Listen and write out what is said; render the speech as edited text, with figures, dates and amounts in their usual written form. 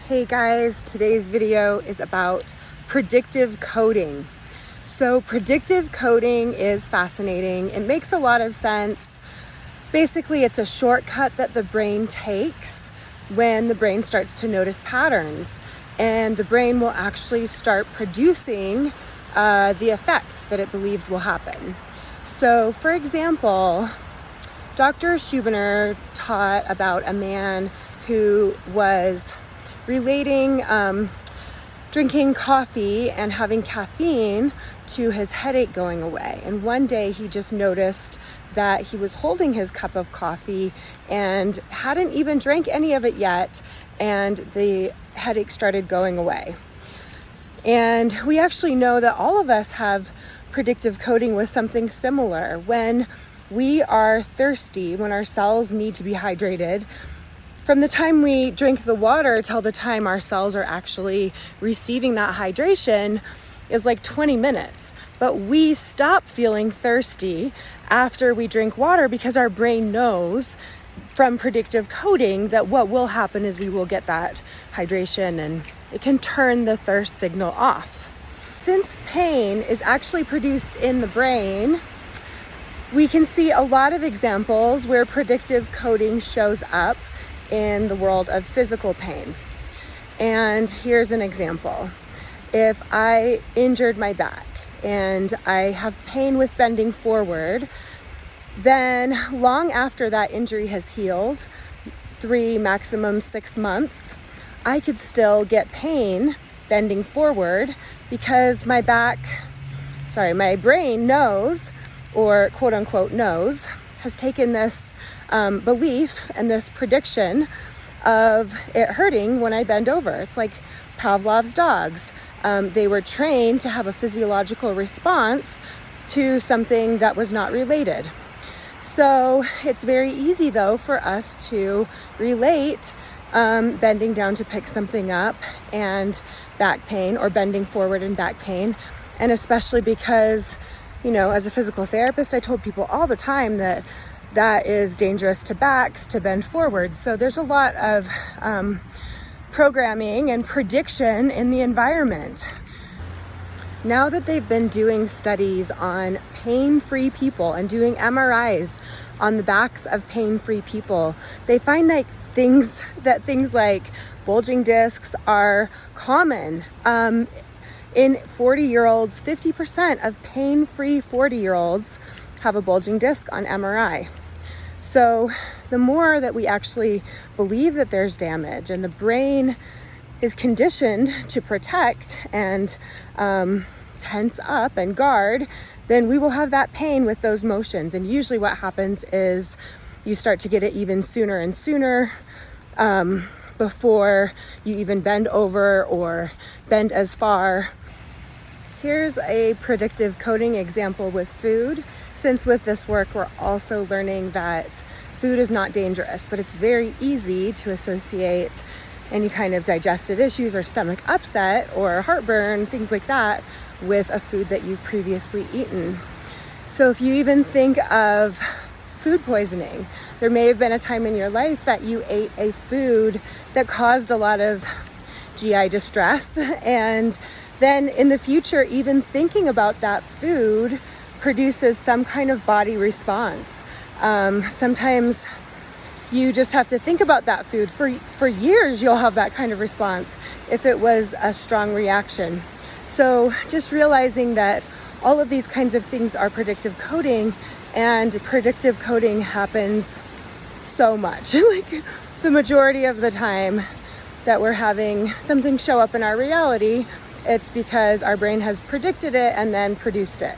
Hey guys, today's video is about predictive coding. So predictive coding is fascinating. It makes a lot of sense. Basically, it's a shortcut that the brain takes when the brain starts to notice patterns, and the brain will actually start producing the effect that it believes will happen. So for example, Dr. Schubiner taught about a man who was relating drinking coffee and having caffeine to his headache going away. And one day he just noticed that he was holding his cup of coffee and hadn't even drank any of it yet, and the headache started going away. And we actually know that all of us have predictive coding with something similar. When we are thirsty, when our cells need to be hydrated, from the time we drink the water till the time our cells are actually receiving that hydration is like 20 minutes. But we stop feeling thirsty after we drink water because our brain knows from predictive coding that what will happen is we will get that hydration and it can turn the thirst signal off. Since pain is actually produced in the brain, we can see a lot of examples where predictive coding shows up in the world of physical pain. And here's an example. If I injured my back and I have pain with bending forward, then long after that injury has healed, 3, maximum 6 months, I could still get pain bending forward because my brain knows, or quote unquote knows, has taken this belief and this prediction of it hurting when I bend over. It's like Pavlov's dogs. They were trained to have a physiological response to something that was not related. So it's very easy though for us to relate bending down to pick something up and back pain, or bending forward and back pain. And especially because, you know, as a physical therapist, I told people all the time that is dangerous to backs to bend forward. So there's a lot of programming and prediction in the environment. Now that they've been doing studies on pain-free people and doing MRIs on the backs of pain-free people, they find that things like bulging discs are common. In 40-year-olds, 50% of pain-free 40-year-olds have a bulging disc on MRI. So the more that we actually believe that there's damage and the brain is conditioned to protect and tense up and guard, then we will have that pain with those motions. And usually what happens is you start to get it even sooner and sooner before you even bend over or bend as far. Here's a predictive coding example with food. Since with this work, we're also learning that food is not dangerous, but it's very easy to associate any kind of digestive issues or stomach upset or heartburn, things like that, with a food that you've previously eaten. So if you even think of food poisoning, there may have been a time in your life that you ate a food that caused a lot of GI distress, and then in the future, even thinking about that food produces some kind of body response. Sometimes you just have to think about that food. For years, you'll have that kind of response if it was a strong reaction. So just realizing that all of these kinds of things are predictive coding, and predictive coding happens so much. Like the majority of the time that we're having something show up in our reality, it's because our brain has predicted it and then produced it.